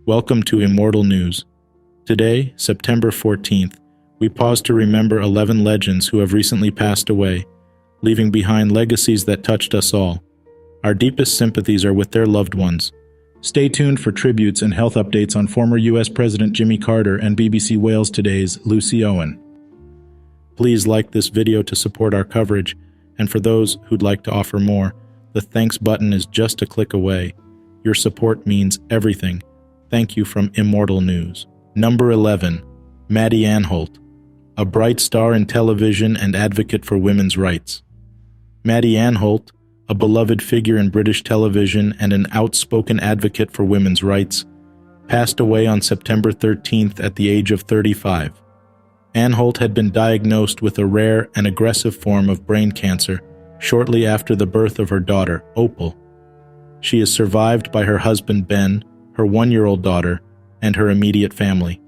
Welcome to Immortal News. Today, September 14th, we pause to remember 11 legends who have recently passed away, leaving behind legacies that touched us all. Our deepest sympathies are with their loved ones. Stay tuned for tributes and health updates on former U.S. President Jimmy Carter and BBC Wales Today's Lucy Owen. Please like this video to support our coverage, and for those who'd like to offer more, the thanks button is just a click away. Your support means everything. Thank you from Immortal News. Number 11. Maddy Anholt, a bright star in television and advocate for women's rights. Maddy Anholt, a beloved figure in British television and an outspoken advocate for women's rights, passed away on September 13th at the age of 35. Anholt had been diagnosed with a rare and aggressive form of brain cancer shortly after the birth of her daughter, Opal. She is survived by her husband Ben, her 1-year-old daughter, and her immediate family.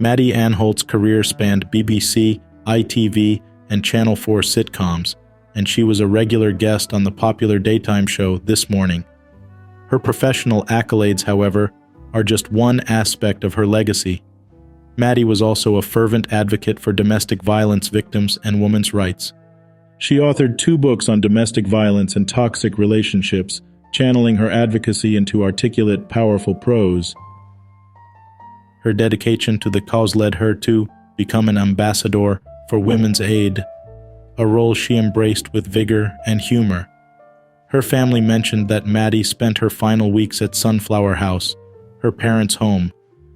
Maddy Anholt's career spanned BBC, ITV, and Channel 4 sitcoms, and she was a regular guest on the popular daytime show This Morning. Her professional accolades, however, are just one aspect of her legacy. Maddy was also a fervent advocate for domestic violence victims and women's rights. She authored 2 books on domestic violence and toxic relationships, channeling her advocacy into articulate, powerful prose. Her dedication to the cause led her to become an ambassador for women's aid, a role she embraced with vigor and humor. Her family mentioned that Maddy spent her final weeks at Sunflower House, her parents' home,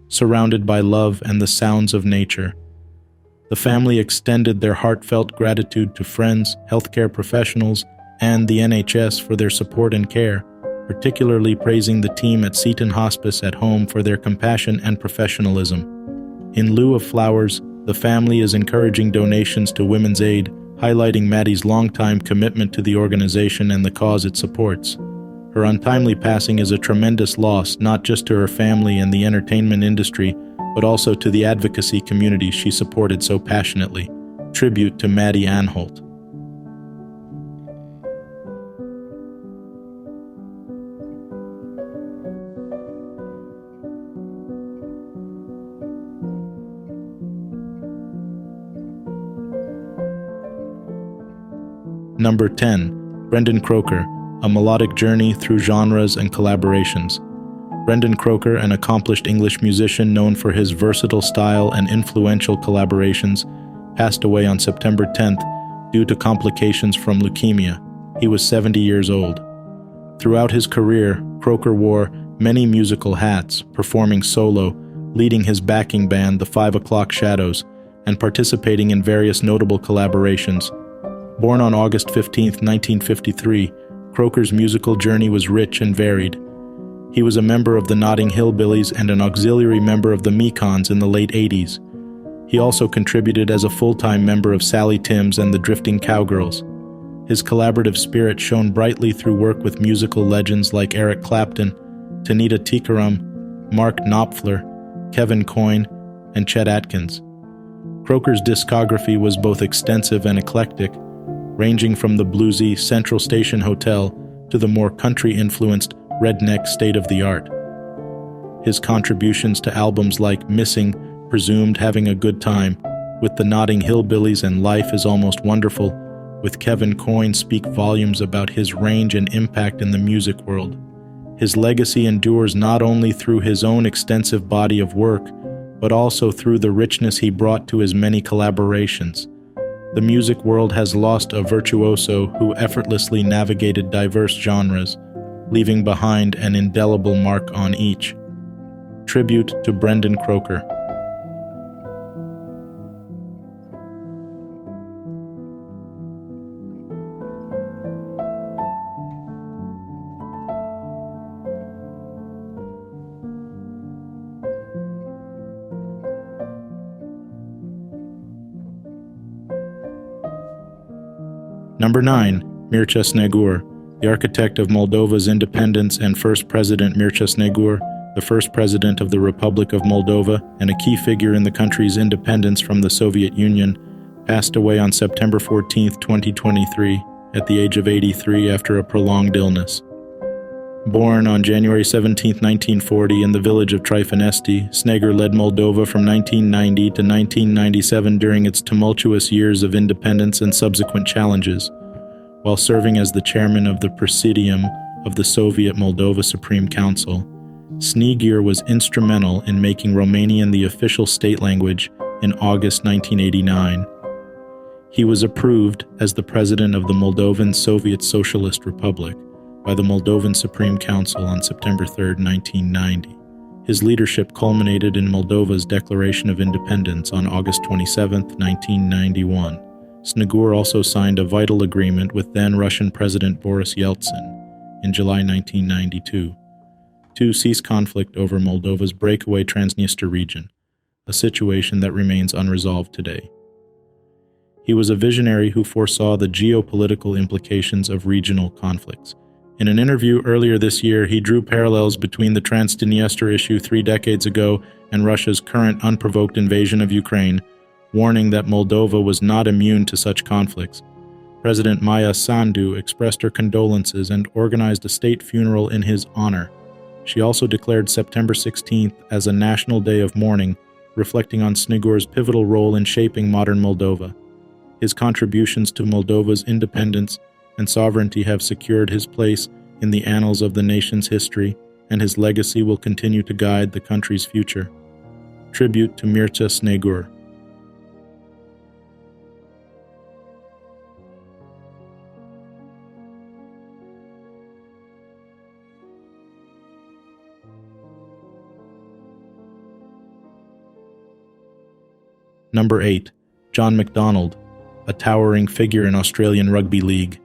surrounded by love and the sounds of nature. The family extended their heartfelt gratitude to friends, healthcare professionals, and the NHS for their support and care, particularly praising the team at Seton Hospice at home for their compassion and professionalism. In lieu of flowers, the family is encouraging donations to Women's Aid, highlighting Maddy's longtime commitment to the organization and the cause it supports. Her untimely passing is a tremendous loss, not just to her family and the entertainment industry, but also to the advocacy community she supported so passionately. Tribute to Maddy Anholt. Number 10. Brendan Croker, a melodic journey through genres and collaborations. Brendan Croker, an accomplished English musician known for his versatile style and influential collaborations, passed away on September 10th due to complications from leukemia. He was 70 years old. Throughout his career, Croker wore many musical hats, performing solo, leading his backing band, the 5 O'Clock Shadows, and participating in various notable collaborations. Born on August 15, 1953, Croker's musical journey was rich and varied. He was a member of the Notting Hill Billies and an auxiliary member of the Mekons in the late 80s. He also contributed as a full-time member of Sally Timms and the Drifting Cowgirls. His collaborative spirit shone brightly through work with musical legends like Eric Clapton, Tanita Tikaram, Mark Knopfler, Kevin Coyne, and Chet Atkins. Croker's discography was both extensive and eclectic, ranging from the bluesy Central Station Hotel to the more country-influenced redneck state-of-the-art. His contributions to albums like Missing, Presumed, Having a Good Time, with the Notting Hill Billies and Life is Almost Wonderful, with Kevin Coyne speak volumes about his range and impact in the music world. His legacy endures not only through his own extensive body of work, but also through the richness he brought to his many collaborations. The music world has lost a virtuoso who effortlessly navigated diverse genres, leaving behind an indelible mark on each. Tribute to Brendan Croker. Number 9. Mircea Snegur, the architect of Moldova's independence and first president. Mircea Snegur, the first president of the Republic of Moldova and a key figure in the country's independence from the Soviet Union, passed away on September 14, 2023, at the age of 83 after a prolonged illness. Born on January 17, 1940 in the village of Trifanesti, Snegur led Moldova from 1990 to 1997 during its tumultuous years of independence and subsequent challenges, while serving as the chairman of the Presidium of the Soviet Moldova Supreme Council. Snegur was instrumental in making Romanian the official state language in August 1989. He was approved as the president of the Moldovan Soviet Socialist Republic by the Moldovan Supreme Council on September 3, 1990. His leadership culminated in Moldova's declaration of independence on August 27, 1991. Snegur also signed a vital agreement with then-Russian President Boris Yeltsin in July 1992 to cease conflict over Moldova's breakaway Transnistria region, a situation that remains unresolved today. He was a visionary who foresaw the geopolitical implications of regional conflicts. In an interview earlier this year, he drew parallels between the Transnistria issue 3 decades ago and Russia's current unprovoked invasion of Ukraine, warning that Moldova was not immune to such conflicts. President Maia Sandu expressed her condolences and organized a state funeral in his honor. She also declared September 16th as a national day of mourning, reflecting on Snegur's pivotal role in shaping modern Moldova. His contributions to Moldova's independence and sovereignty have secured his place in the annals of the nation's history, and his legacy will continue to guide the country's future. Tribute to Mircea Snegur. Number 8. John McDonald, a towering figure in Australian rugby league.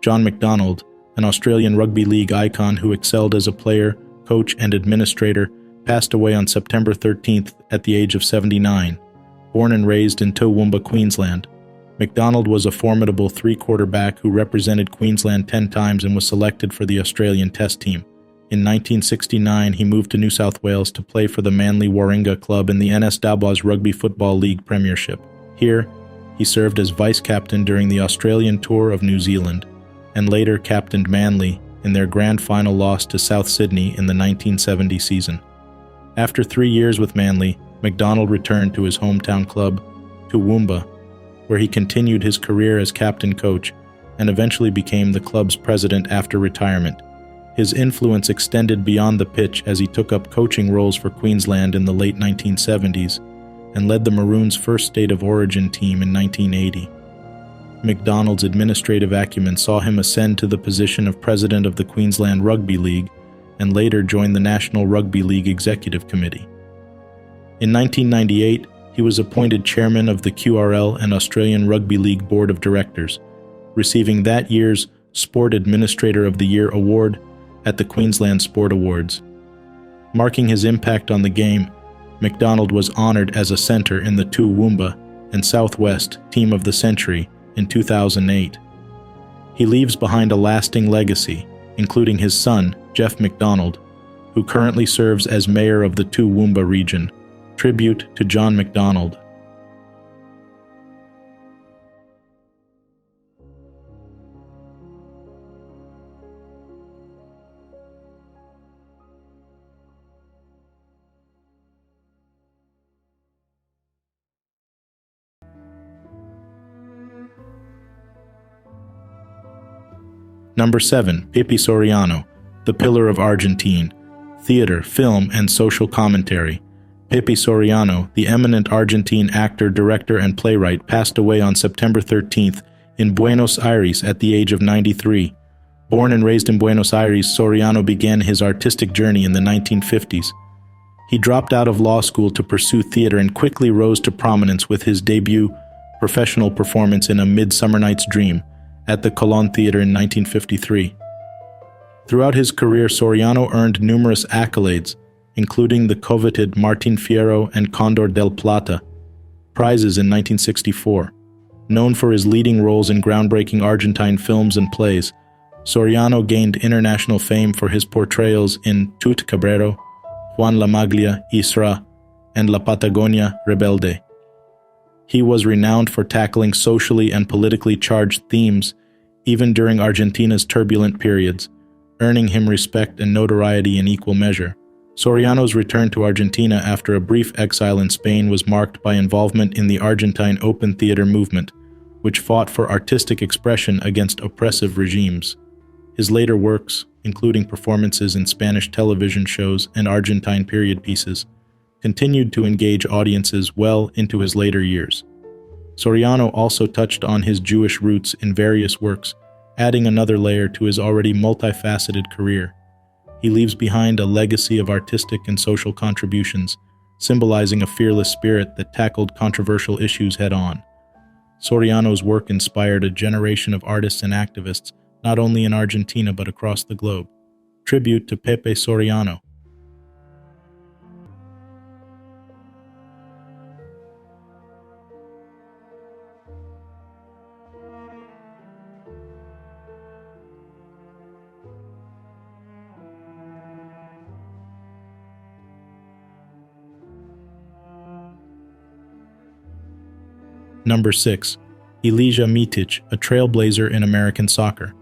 John McDonald, an Australian rugby league icon who excelled as a player, coach, and administrator, passed away on September 13th at the age of 79. Born and raised in Toowoomba, Queensland, McDonald was a formidable three-quarterback who represented Queensland 10 times and was selected for the Australian Test team. In 1969, he moved to New South Wales to play for the Manly Warringah club in the NSWA's Rugby Football League Premiership. Here, he served as vice-captain during the Australian tour of New Zealand, and later captained Manly in their grand final loss to South Sydney in the 1970 season. After 3 years with Manly, McDonald returned to his hometown club, Toowoomba, where he continued his career as captain-coach and eventually became the club's president after retirement. His influence extended beyond the pitch as he took up coaching roles for Queensland in the late 1970s and led the Maroons' first state of origin team in 1980. McDonald's administrative acumen saw him ascend to the position of president of the Queensland Rugby League and later joined the National Rugby League Executive Committee. In 1998, he was appointed chairman of the QRL and Australian Rugby League Board of Directors, receiving that year's Sport Administrator of the Year award at the Queensland Sport Awards. Marking his impact on the game, McDonald was honored as a centre in the Toowoomba and Southwest Team of the Century in 2008. He leaves behind a lasting legacy, including his son, Jeff McDonald, who currently serves as mayor of the Toowoomba region. Tribute to John McDonald. Number 7. Pepe Soriano, the pillar of Argentine theater, film, and social commentary. Pepe Soriano, the eminent Argentine actor, director, and playwright, passed away on September 13th in Buenos Aires at the age of 93. Born and raised in Buenos Aires, Soriano began his artistic journey in the 1950s. He dropped out of law school to pursue theater and quickly rose to prominence with his debut professional performance in A Midsummer Night's Dream at the Colón Theater in 1953. Throughout his career, Soriano earned numerous accolades, including the coveted Martin Fierro and Condor del Plata prizes in 1964. Known for his leading roles in groundbreaking Argentine films and plays, Soriano gained international fame for his portrayals in Tut Cabrero, Juan La Maglia, Isra, and La Patagonia Rebelde. He was renowned for tackling socially and politically charged themes, even during Argentina's turbulent periods. earning him respect and notoriety in equal measure. Soriano's return to Argentina after a brief exile in Spain was marked by involvement in the Argentine open theater movement, which fought for artistic expression against oppressive regimes. His later works, including performances in Spanish television shows and Argentine period pieces, continued to engage audiences well into his later years. Soriano also touched on his Jewish roots in various works, adding another layer to his already multifaceted career. He leaves behind a legacy of artistic and social contributions, symbolizing a fearless spirit that tackled controversial issues head-on. Soriano's work inspired a generation of artists and activists, not only in Argentina but across the globe. Tribute to Pepe Soriano. Number 6. Ilija Mitić, a trailblazer in American soccer.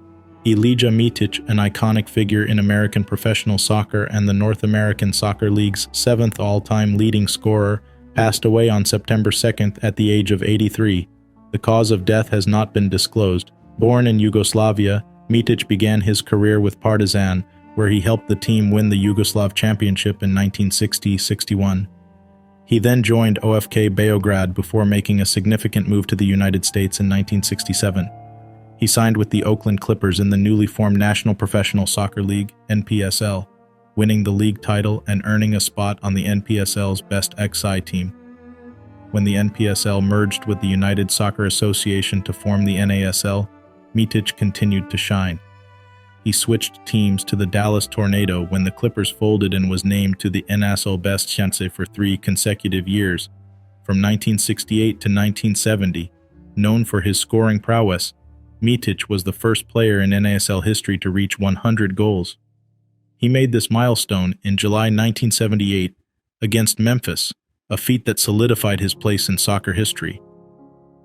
Ilija Mitić, an iconic figure in American professional soccer and the North American Soccer League's 7th all-time leading scorer, passed away on September 2nd at the age of 83. The cause of death has not been disclosed. Born in Yugoslavia, Mitić began his career with Partizan, where he helped the team win the Yugoslav Championship in 1960-61. He then joined OFK Beograd before making a significant move to the United States in 1967. He signed with the Oakland Clippers in the newly formed National Professional Soccer League, NPSL, winning the league title and earning a spot on the NPSL's Best XI team. When the NPSL merged with the United Soccer Association to form the NASL, Mitić continued to shine. He switched teams to the Dallas Tornado when the Clippers folded and was named to the NASL Best Chance for 3 consecutive years. From 1968 to 1970, known for his scoring prowess, Mitić was the first player in NASL history to reach 100 goals. He made this milestone in July 1978 against Memphis, a feat that solidified his place in soccer history.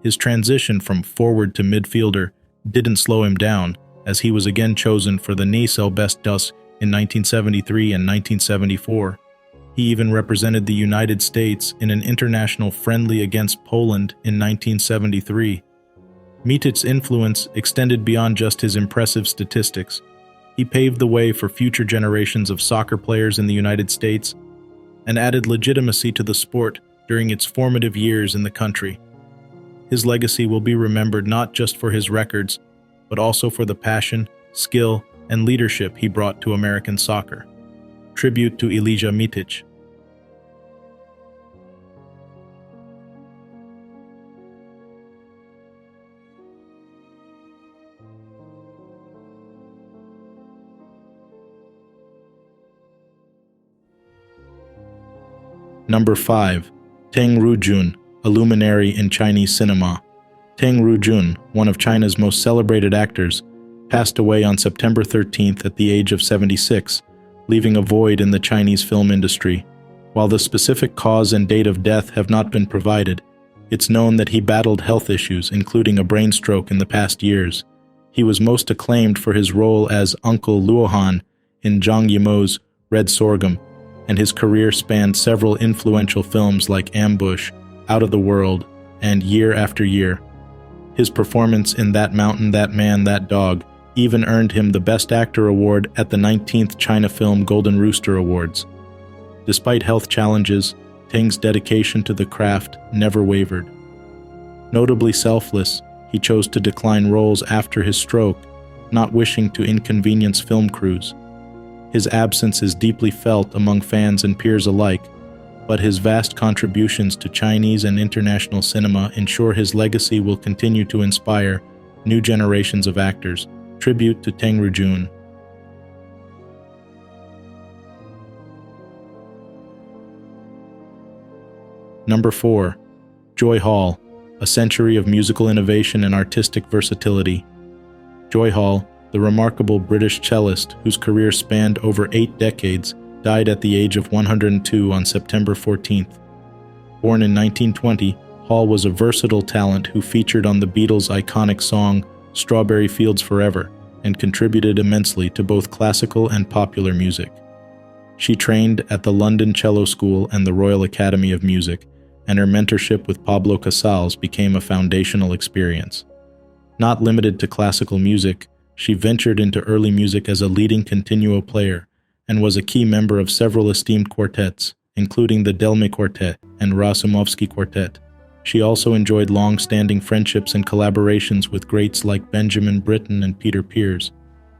His transition from forward to midfielder didn't slow him down, as he was again chosen for the NASL Best Dus in 1973 and 1974. He even represented the United States in an international friendly against Poland in 1973. Mitić's influence extended beyond just his impressive statistics. He paved the way for future generations of soccer players in the United States and added legitimacy to the sport during its formative years in the country. His legacy will be remembered not just for his records, but also for the passion, skill, and leadership he brought to American soccer. Tribute to Ilija Mitić. Number 5. Teng Rujun, a luminary in Chinese cinema. Teng Rujun, one of China's most celebrated actors, passed away on September 13th at the age of 76, leaving a void in the Chinese film industry. While the specific cause and date of death have not been provided, it's known that he battled health issues, including a brain stroke in the past years. He was most acclaimed for his role as Uncle Luohan in Zhang Yimou's Red Sorghum, and his career spanned several influential films like Ambush, Out of the World, and Year After Year. His performance in That Mountain, That Man, That Dog even earned him the Best Actor award at the 19th China Film Golden Rooster Awards. Despite health challenges, Teng's dedication to the craft never wavered. Notably selfless, he chose to decline roles after his stroke, not wishing to inconvenience film crews. His absence is deeply felt among fans and peers alike, but his vast contributions to Chinese and international cinema ensure his legacy will continue to inspire new generations of actors. Tribute to Teng Rujun. Number 4. Joy Hall, a century of musical innovation and artistic versatility. Joy Hall, the remarkable British cellist whose career spanned over 8 decades, died at the age of 102 on September 14th. Born in 1920, Hall was a versatile talent who featured on the Beatles' iconic song, Strawberry Fields Forever, and contributed immensely to both classical and popular music. She trained at the London Cello School and the Royal Academy of Music, and her mentorship with Pablo Casals became a foundational experience. Not limited to classical music, she ventured into early music as a leading continuo player and was a key member of several esteemed quartets, including the Delme Quartet and Rasumovsky Quartet. She also enjoyed long-standing friendships and collaborations with greats like Benjamin Britten and Peter Pears.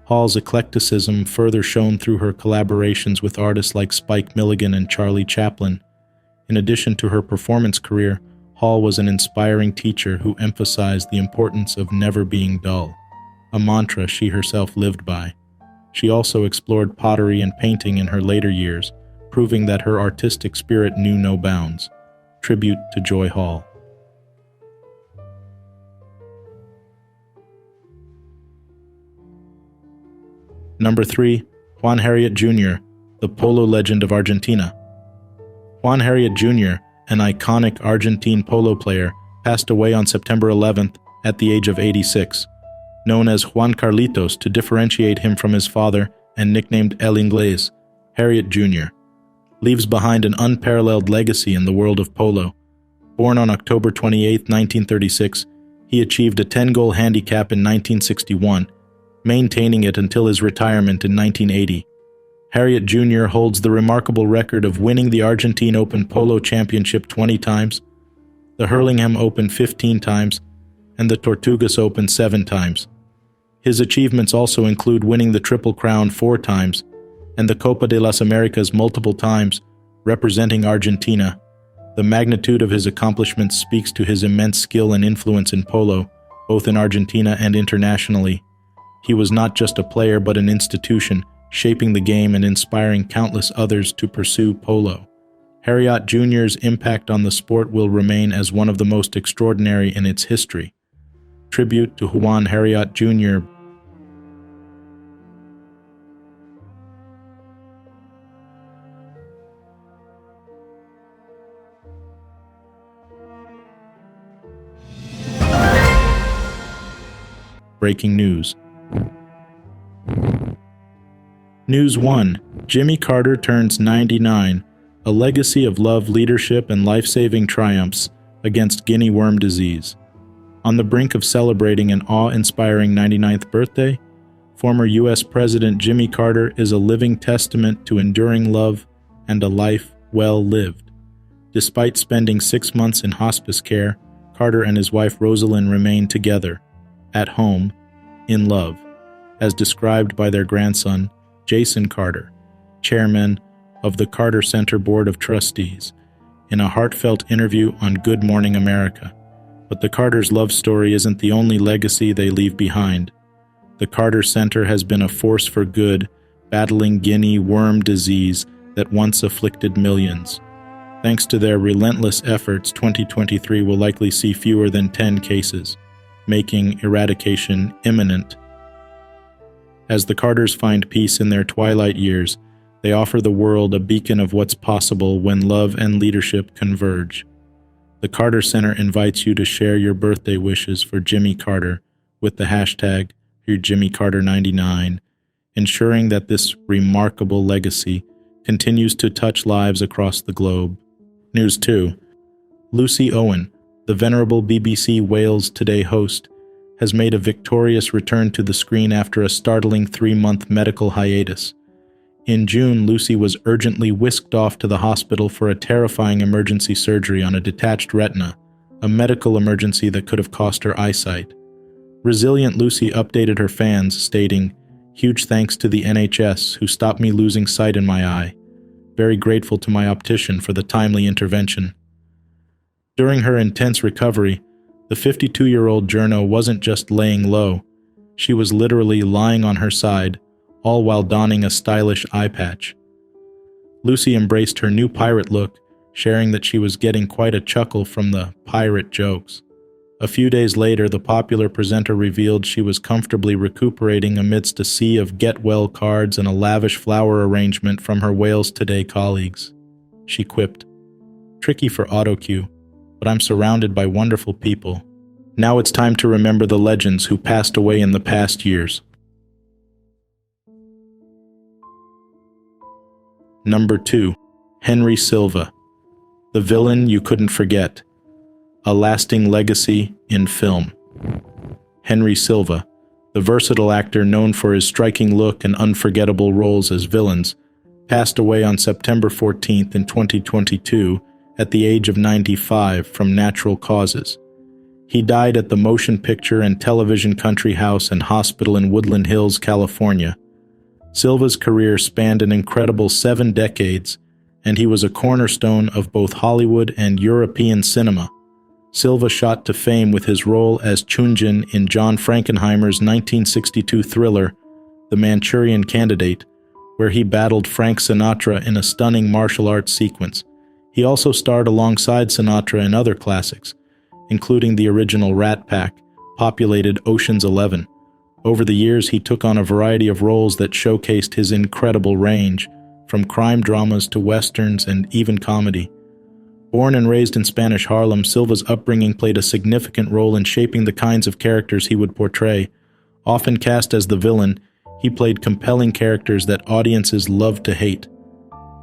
Hall's eclecticism further shone through her collaborations with artists like Spike Milligan and Charlie Chaplin. In addition to her performance career, Hall was an inspiring teacher who emphasized the importance of never being dull, a mantra she herself lived by. She also explored pottery and painting in her later years, proving that her artistic spirit knew no bounds. Tribute to Joy Hall. Number 3. Juan Harriott Jr., the polo legend of Argentina. Juan Harriott Jr., an iconic Argentine polo player, passed away on September 11th at the age of 86. Known as Juan Carlitos to differentiate him from his father and nicknamed El Inglés, Harriott Jr. leaves behind an unparalleled legacy in the world of polo. Born on October 28, 1936, he achieved a 10-goal handicap in 1961, maintaining it until his retirement in 1980. Harriott Jr. holds the remarkable record of winning the Argentine Open Polo Championship 20 times, the Hurlingham Open 15 times, and the Tortugas Open 7 times. His achievements also include winning the Triple Crown 4 times and the Copa de las Americas multiple times, representing Argentina. The magnitude of his accomplishments speaks to his immense skill and influence in polo, both in Argentina and internationally. He was not just a player but an institution, shaping the game and inspiring countless others to pursue polo. Harriott Jr.'s impact on the sport will remain as one of the most extraordinary in its history. Tribute to Juan Harriott Jr. Breaking news. News 1. Jimmy Carter turns 99, a legacy of love, leadership, and life-saving triumphs against guinea worm disease. On the brink of celebrating an awe-inspiring 99th birthday, former U.S. President Jimmy Carter is a living testament to enduring love and a life well lived. Despite spending 6 months in hospice care, Carter and his wife Rosalind remain together, at home, in love, as described by their grandson, Jason Carter, chairman of the Carter Center Board of Trustees, in a heartfelt interview on Good Morning America. But the Carters' love story isn't the only legacy they leave behind. The Carter Center has been a force for good, battling guinea worm disease that once afflicted millions. Thanks to their relentless efforts, 2023 will likely see fewer than 10 cases, making eradication imminent. As the Carters find peace in their twilight years, they offer the world a beacon of what's possible when love and leadership converge. The Carter Center invites you to share your birthday wishes for Jimmy Carter with the hashtag #JimmyCarter99, ensuring that this remarkable legacy continues to touch lives across the globe. News 2. Lucy Owen, the venerable BBC Wales Today host, has made a victorious return to the screen after a startling 3-month medical hiatus. In June, Lucy was urgently whisked off to the hospital for a terrifying emergency surgery on a detached retina, a medical emergency that could have cost her eyesight. Resilient Lucy updated her fans, stating, "Huge thanks to the NHS, who stopped me losing sight in my eye. Very grateful to my optician for the timely intervention." During her intense recovery, the 52-year-old journo wasn't just laying low. She was literally lying on her side, all while donning a stylish eye patch. Lucy embraced her new pirate look, sharing that she was getting quite a chuckle from the pirate jokes. A few days later, the popular presenter revealed she was comfortably recuperating amidst a sea of get-well cards and a lavish flower arrangement from her Wales Today colleagues. She quipped, "Tricky for autocue, but I'm surrounded by wonderful people. Now it's time to remember the legends who passed away in the past years." Number 2. Henry Silva, the villain you couldn't forget. A lasting legacy in film. Henry Silva, the versatile actor known for his striking look and unforgettable roles as villains, passed away on September 14th in 2022 at the age of 95 from natural causes. He died at the Motion Picture and Television Country House and Hospital in Woodland Hills, California. Silva's career spanned an incredible 7 decades, and he was a cornerstone of both Hollywood and European cinema. Silva shot to fame with his role as Chunjin in John Frankenheimer's 1962 thriller, The Manchurian Candidate, where he battled Frank Sinatra in a stunning martial arts sequence. He also starred alongside Sinatra in other classics, including the original Rat Pack, populated Ocean's 11. Over the years, he took on a variety of roles that showcased his incredible range, from crime dramas to westerns and even comedy. Born and raised in Spanish Harlem, Silva's upbringing played a significant role in shaping the kinds of characters he would portray. Often cast as the villain, he played compelling characters that audiences loved to hate.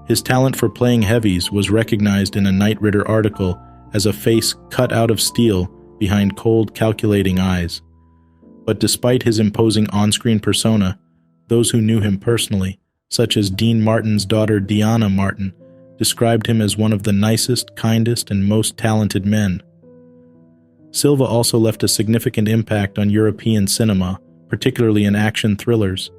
His talent for playing heavies was recognized in a Knight Ridder article as a face cut out of steel behind cold, calculating eyes. But despite his imposing on-screen persona, those who knew him personally, such as Dean Martin's daughter Deanna Martin, described him as one of the nicest, kindest, and most talented men. Silva also left a significant impact on European cinema, particularly in action thrillers.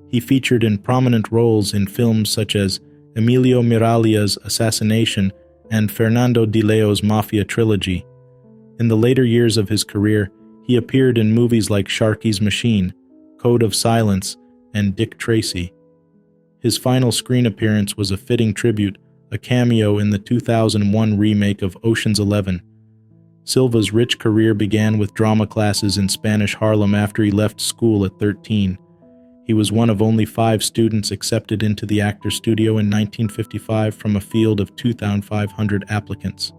He featured in prominent roles in films such as Emilio Miraglia's Assassination and Fernando Di Leo's Mafia trilogy. In the later years of his career, he appeared in movies like Sharky's Machine, Code of Silence, and Dick Tracy. His final screen appearance was a fitting tribute, a cameo in the 2001 remake of Ocean's 11. Silva's rich career began with drama classes in Spanish Harlem after he left school at 13. He was one of only 5 students accepted into the actor's studio in 1955 from a field of 2,500 applicants.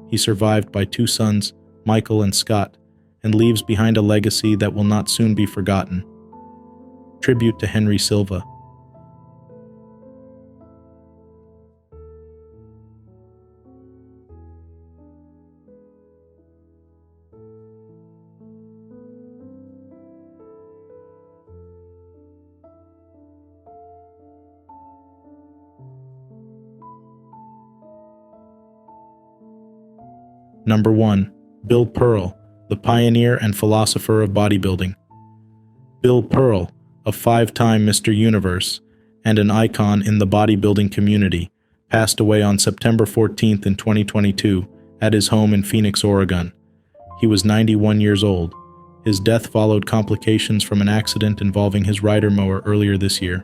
He survived by 2 sons, Michael and Scott, and leaves behind a legacy that will not soon be forgotten. Tribute to Henry Silva. Number 1. Bill Pearl, the pioneer and philosopher of bodybuilding. Bill Pearl, a 5-time Mr. Universe and an icon in the bodybuilding community, passed away on September 14th in 2022 at his home in Phoenix, Oregon. He was 91 years old. His death followed complications from an accident involving his rider mower earlier this year.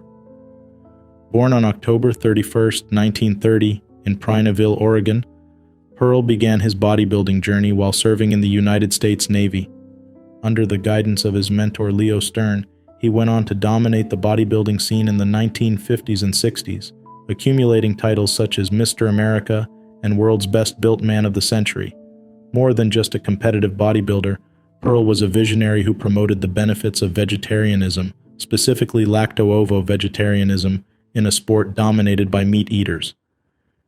Born on October 31st, 1930, in Prineville, Oregon, Pearl began his bodybuilding journey while serving in the United States Navy. Under the guidance of his mentor Leo Stern, he went on to dominate the bodybuilding scene in the 1950s and 60s, accumulating titles such as Mr. America and World's Best Built Man of the Century. More than just a competitive bodybuilder, Pearl was a visionary who promoted the benefits of vegetarianism, specifically lacto-ovo vegetarianism, in a sport dominated by meat eaters.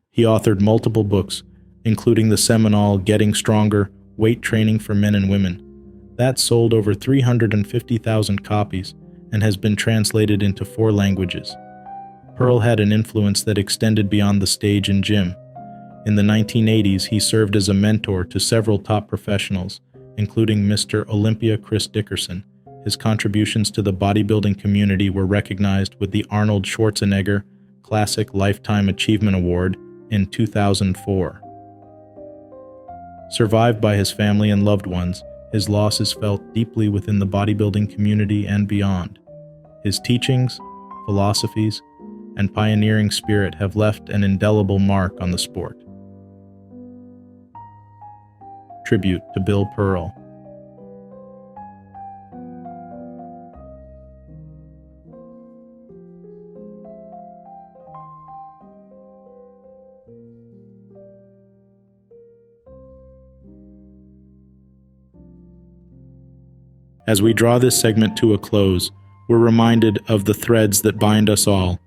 He authored multiple books, including the seminal Getting Stronger, Weight Training for Men and Women. That sold over 350,000 copies and has been translated into 4 languages. Pearl had an influence that extended beyond the stage and gym. In the 1980s, he served as a mentor to several top professionals, including Mr. Olympia Chris Dickerson. His contributions to the bodybuilding community were recognized with the Arnold Schwarzenegger Classic Lifetime Achievement Award in 2004. Survived by his family and loved ones, his loss is felt deeply within the bodybuilding community and beyond. His teachings, philosophies, and pioneering spirit have left an indelible mark on the sport. Tribute to Bill Pearl. As we draw this segment to a close, we're reminded of the threads that bind us all,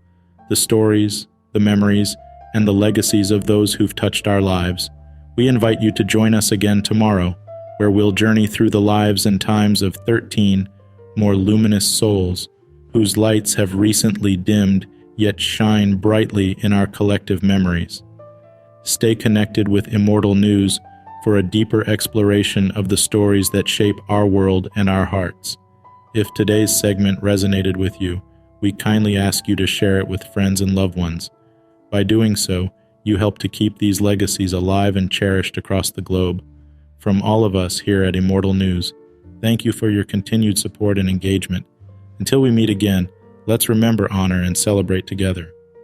the stories, the memories, and the legacies of those who've touched our lives. We invite you to join us again tomorrow, where we'll journey through the lives and times of 13 more luminous souls whose lights have recently dimmed yet shine brightly in our collective memories. Stay connected with Immortal News for a deeper exploration of the stories that shape our world and our hearts. If today's segment resonated with you, we kindly ask you to share it with friends and loved ones. By doing so, you help to keep these legacies alive and cherished across the globe. From all of us here at Immortal News, thank you for your continued support and engagement. Until we meet again, let's remember, honor, and celebrate together.